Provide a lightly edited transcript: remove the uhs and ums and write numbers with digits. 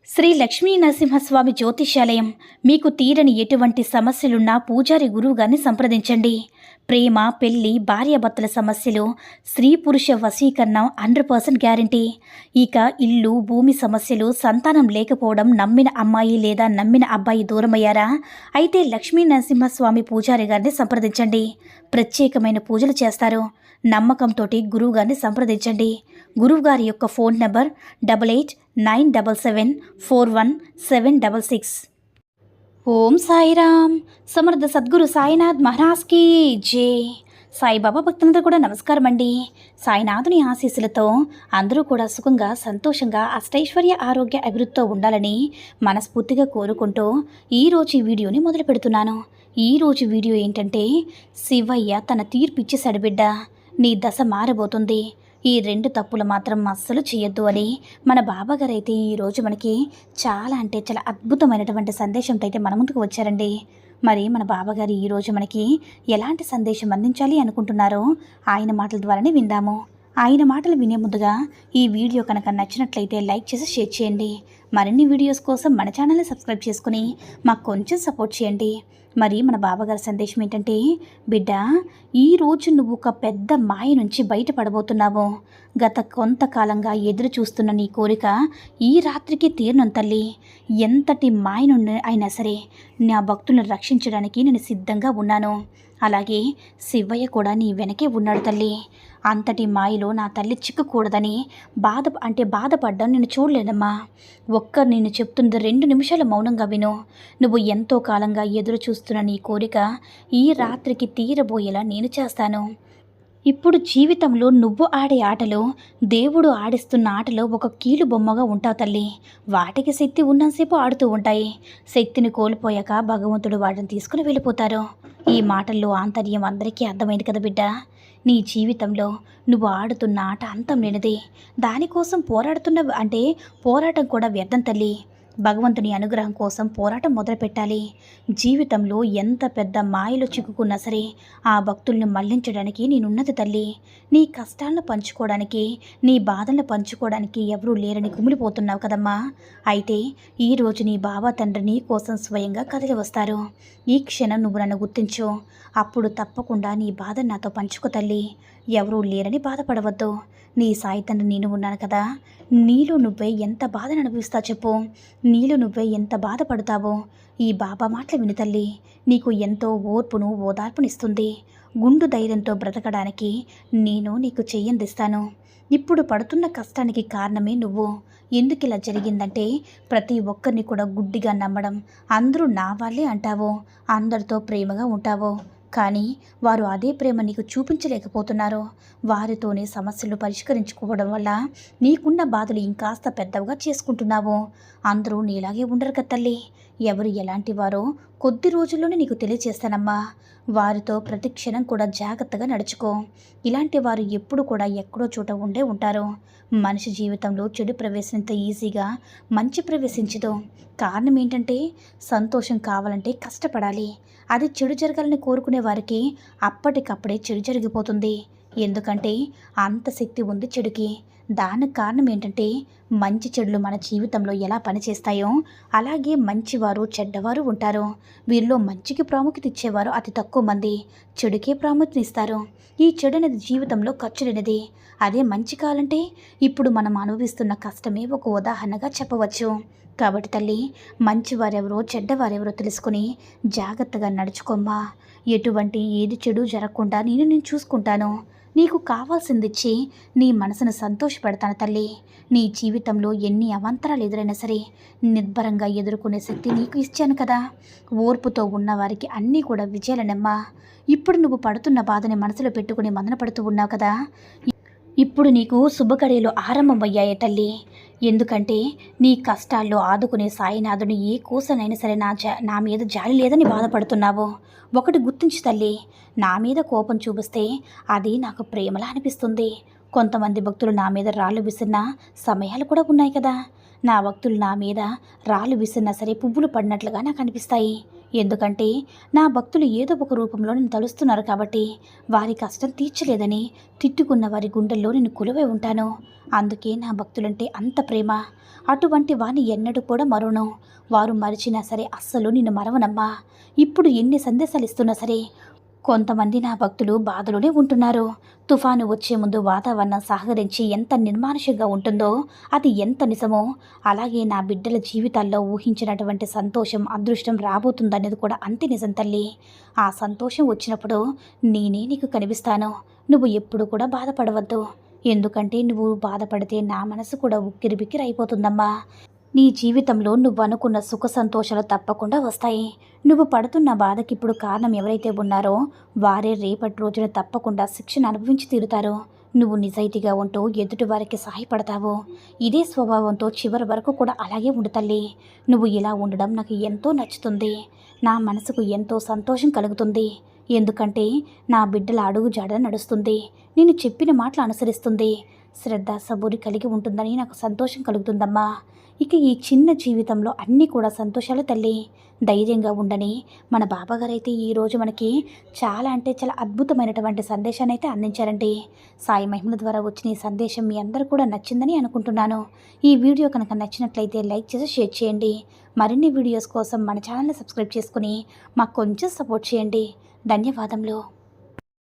శ్రీ లక్ష్మీ నరసింహస్వామి జ్యోతిష్యాలయం. మీకు తీరని ఎటువంటి సమస్యలున్నా పూజారి గురువుగారిని సంప్రదించండి. ప్రేమ, పెళ్లి, భార్యాభర్తల సమస్యలు, స్త్రీ పురుష వశీకరణం 100% గ్యారంటీ. ఇక ఇల్లు, భూమి సమస్యలు, సంతానం లేకపోవడం, నమ్మిన అమ్మాయి లేదా నమ్మిన అబ్బాయి దూరమయ్యారా? అయితే లక్ష్మీ నరసింహస్వామి పూజారి గారిని సంప్రదించండి. ప్రత్యేకమైన పూజలు చేస్తారు. నమ్మకంతో గురువుగారిని సంప్రదించండి. గురువుగారి యొక్క ఫోన్ నంబర్ 8897741766. ఓం సాయిరామ్. సమర్థ సద్గురు సాయినాథ్ మహారాజ్ కీ జై. సాయిబాబా భక్తులందరూ కూడా నమస్కారం అండి. సాయినాథుని ఆశీస్సులతో అందరూ కూడా సుఖంగా, సంతోషంగా, అష్టైశ్వర్య, ఆరోగ్య అభివృద్ధితో ఉండాలని మనస్ఫూర్తిగా కోరుకుంటూ ఈరోజు ఈ వీడియోని మొదలు పెడుతున్నాను. ఈరోజు వీడియో ఏంటంటే, శివయ్య తన తీర్పు ఇచ్చేశాడు బిడ్డ, నీ దశ మారబోతుంది, ఈ 2 తప్పులు మాత్రం అస్సలు చేయొద్దు అని మన బాబాగారు అయితే ఈరోజు మనకి చాలా అద్భుతమైనటువంటి సందేశంతో అయితే మన ముందుకు వచ్చారండి. మరి మన బాబాగారు ఈరోజు మనకి ఎలాంటి సందేశం అందించాలి అనుకుంటున్నారో ఆయన మాటల ద్వారానే విందాము. ఆయన మాటలు వినే ముందుగా ఈ వీడియో కనుక నచ్చినట్లయితే లైక్ చేసి షేర్ చేయండి. మరిన్ని వీడియోస్ కోసం మన ఛానల్ని సబ్స్క్రైబ్ చేసుకుని మాకు కొంచెం సపోర్ట్ చేయండి. మరి మన బాబాగారి సందేశం ఏంటంటే, బిడ్డ, ఈరోజు నువ్వు ఒక పెద్ద మాయ నుంచి బయటపడబోతున్నావు. గత కొంతకాలంగా ఎదురు చూస్తున్న నీ కోరిక ఈ రాత్రికి తీరను తల్లి. ఎంతటి మాయ నుండి అయినా సరే నా భక్తులను రక్షించడానికి నేను సిద్ధంగా ఉన్నాను. అలాగే శివయ్య కూడా నీ వెనకే ఉన్నాడు తల్లి. అంతటి మాయలో నా తల్లి చిక్కకూడదని బాధపడ్డం నేను చూడలేదమ్మా. నేను చెప్తున్నది 2 నిమిషాలు మౌనంగా విను. నువ్వు ఎంతో కాలంగా ఎదురు చూస్తున్న నీ కోరిక ఈ రాత్రికి తీరబోయేలా నేను చేస్తాను. ఇప్పుడు జీవితంలో నువ్వు ఆడే ఆటలో, దేవుడు ఆడిస్తున్న ఆటలో ఒక కీలు బొమ్మగా ఉంటావు తల్లి. వాటికి శక్తి ఉన్నంతసేపు ఆడుతూ ఉంటాయి. శక్తిని కోల్పోయాక భగవంతుడు వాటిని తీసుకుని వెళ్ళిపోతారు. ఈ మాటల్లో ఆంతర్యం అందరికీ అర్థమైంది కదా బిడ్డ. నీ జీవితంలో నువ్వు ఆడుతున్న ఆట అంతం లేనిది. దానికోసం పోరాటం కూడా వ్యర్థం తల్లి. భగవంతుని అనుగ్రహం కోసం పోరాటం మొదలుపెట్టాలి. జీవితంలో ఎంత పెద్ద మాయలో చిక్కుకున్నా సరే ఆ భక్తుల్ని మళ్లించడానికి నేనున్నది తల్లి. నీ కష్టాలను పంచుకోవడానికి, నీ బాధలను పంచుకోవడానికి ఎవరూ లేరని కుమిలిపోతున్నావు కదమ్మా. అయితే ఈరోజు నీ బాబా తండ్రి నీ కోసం స్వయంగా కదిలి వస్తారు. ఈ క్షణం నువ్వు నన్ను గుర్తించు. అప్పుడు తప్పకుండా నీ బాధ నాతో పంచుకో తల్లి. ఎవరూ లేరని బాధపడవద్దు. నీ సాయి తండ్రి నేను ఉన్నాను కదా. నీలో నువ్వే ఎంత బాధను అనుభవిస్తా చెప్పు. నీలో నువ్వే ఎంత బాధపడతావో ఈ బాబా మాటలు విని తల్లి. నీకు ఎంతో ఓర్పును, ఓదార్పునిస్తుంది. గుండు ధైర్యంతో బ్రతకడానికి నేను నీకు చెయ్యందిస్తాను. ఇప్పుడు పడుతున్న కష్టానికి కారణమే నువ్వు. ఎందుకు ఇలా జరిగిందంటే, ప్రతి ఒక్కరిని కూడా గుడ్డిగా నమ్మడం, అందరూ నా వాళ్ళే అంటావో, అందరితో ప్రేమగా ఉంటావో, కానీ వారు అదే ప్రేమ నీకు చూపించలేకపోతున్నారు. వారితోనే సమస్యలు పరిష్కరించుకోవడం వల్ల నీకున్న బాధలు ఇంకాస్త పెద్దవిగా చేసుకుంటున్నావు. అందరూ నీలాగే ఉండరు కదా తల్లి. ఎవరు ఎలాంటి వారో కొద్ది రోజుల్లోనే నీకు తెలియచేస్తానమ్మా. వారితో ప్రతి క్షణం కూడా జాగ్రత్తగా నడుచుకో. ఇలాంటి వారు ఎప్పుడు కూడా ఎక్కడో చోట ఉంటారు. మనిషి జీవితంలో చెడు ప్రవేశింత ఈజీగా మంచి ప్రవేశించదు. కారణం ఏంటంటే, సంతోషం కావాలంటే కష్టపడాలి. అది చెడు జరగాలని కోరుకునే వారికి అప్పటికప్పుడే చెడు జరిగిపోతుంది. ఎందుకంటే అంత శక్తి ఉంది చెడుకి. దానికి కారణం ఏంటంటే, మంచి చెడులు మన జీవితంలో ఎలా పనిచేస్తాయో అలాగే మంచివారు, చెడ్డవారు ఉంటారు. వీరిలో మంచికి ప్రాముఖ్యత ఇచ్చేవారు అతి తక్కువ మంది, చెడుకే ప్రాముఖ్యత ఇస్తారు. ఈ చెడు అనేది జీవితంలో ఖర్చు లేనిది. అదే మంచి కావాలంటే ఇప్పుడు మనం అనుభవిస్తున్న కష్టమే ఒక ఉదాహరణగా చెప్పవచ్చు. కాబట్టి తల్లి, మంచివారెవరో చెడ్డవారెవరో తెలుసుకుని జాగ్రత్తగా నడుచుకోమ్మా. ఏది చెడు జరగకుండా నేను చూసుకుంటాను. నీకు కావాల్సిందిచ్చి నీ మనసును సంతోషపెడతాను తల్లి. నీ జీవితంలో ఎన్ని అవాంతరాలు ఎదురైనా సరే నిర్భరంగా ఎదుర్కొనే శక్తి నీకు ఇచ్చాను కదా. ఓర్పుతో ఉన్నవారికి అన్నీ కూడా విజయాలనమ్మా. ఇప్పుడు నువ్వు పడుతున్న బాధని మనసులో పెట్టుకుని మదన పడుతూ ఉన్నావు కదా. ఇప్పుడు నీకు శుభగడియలు ఆరంభమయ్యాయి తల్లి. ఎందుకంటే నీ కష్టాల్లో ఆదుకునే సాయినాథుని ఏ కూసనైనా సరే నా మీద జాలి లేదని బాధపడుతున్నావు. ఒకటి గుర్తించు తల్లి, నా మీద కోపం చూపిస్తే అది నాకు ప్రేమలా అనిపిస్తుంది. కొంతమంది భక్తులు నా మీద రాళ్ళు విసిరిన సమయాలు కూడా ఉన్నాయి కదా. నా భక్తులు నా మీద రాళ్ళు విసిరినా సరే పువ్వులు పడినట్లుగా నాకు అనిపిస్తాయి. ఎందుకంటే నా భక్తులు ఏదో ఒక రూపంలో నేను తలుస్తున్నారు కాబట్టి వారి కష్టం తీర్చలేదని తిట్టుకున్న వారి గుండెల్లో నేను కొలువై ఉంటాను. అందుకే నా భక్తులంటే అంత ప్రేమ. అటువంటి వారిని ఎన్నడూ కూడా మరువను. వారు మరిచినా సరే అస్సలు నిన్ను మరవనమ్మా. ఇప్పుడు ఎన్ని సందేశాలు ఇస్తున్నా సరే కొంతమంది నా భక్తులు బాధలోనే ఉంటున్నారు. తుఫాను వచ్చే ముందు వాతావరణం సహకరించి ఎంత నిర్మానుష్యంగా ఉంటుందో అది ఎంత నిజమో అలాగే నా బిడ్డల జీవితాల్లో ఊహించినటువంటి సంతోషం అదృష్టం రాబోతుందనేది కూడా అంతే నిజం తల్లి. ఆ సంతోషం వచ్చినప్పుడు నేనే నీకు కనిపిస్తాను. నువ్వు ఎప్పుడు కూడా బాధపడవద్దు. ఎందుకంటే నువ్వు బాధపడితే నా మనసు కూడా ఉక్కిరిబిక్కిరి అయిపోతుందమ్మా. నీ జీవితంలో నువ్వు అనుకున్న సుఖ సంతోషాలు తప్పకుండా వస్తాయి. నువ్వు పడుతున్న బాధకి ఇప్పుడు కారణం ఎవరైతే ఉన్నారో వారే రేపటి రోజున తప్పకుండా శిక్షను అనుభవించి తీరుతారు. నువ్వు నిజాయితీగా ఉంటూ ఎదుటి వారికి సహాయపడతావు. ఇదే స్వభావంతో చివరి వరకు కూడా అలాగే ఉండు తల్లి. నువ్వు ఇలా ఉండడం నాకు ఎంతో నచ్చుతుంది. నా మనసుకు ఎంతో సంతోషం కలుగుతుంది. ఎందుకంటే నా బిడ్డల అడుగు జాడ నడుస్తుంది. నేను చెప్పిన మాటలు అనుసరిస్తుంది. శ్రద్ధ సబూరి కలిగి ఉంటుందని నాకు సంతోషం కలుగుతుందమ్మా. ఇక ఈ చిన్న జీవితంలో అన్నీ కూడా సంతోషాలు తల్లి. ధైర్యంగా ఉండని మన బాబాగారైతే ఈరోజు మనకి చాలా అంటే చాలా అద్భుతమైనటువంటి సందేశాన్ని అయితే అందించారండి. సాయి మహిమల ద్వారా వచ్చిన ఈ సందేశం మీ అందరూ కూడా నచ్చిందని అనుకుంటున్నాను. ఈ వీడియో కనుక నచ్చినట్లయితే లైక్ చేసి షేర్ చేయండి. మరిన్ని వీడియోస్ కోసం మన ఛానల్ని సబ్స్క్రైబ్ చేసుకుని మాకు కొంచెం సపోర్ట్ చేయండి. ధన్యవాదములు.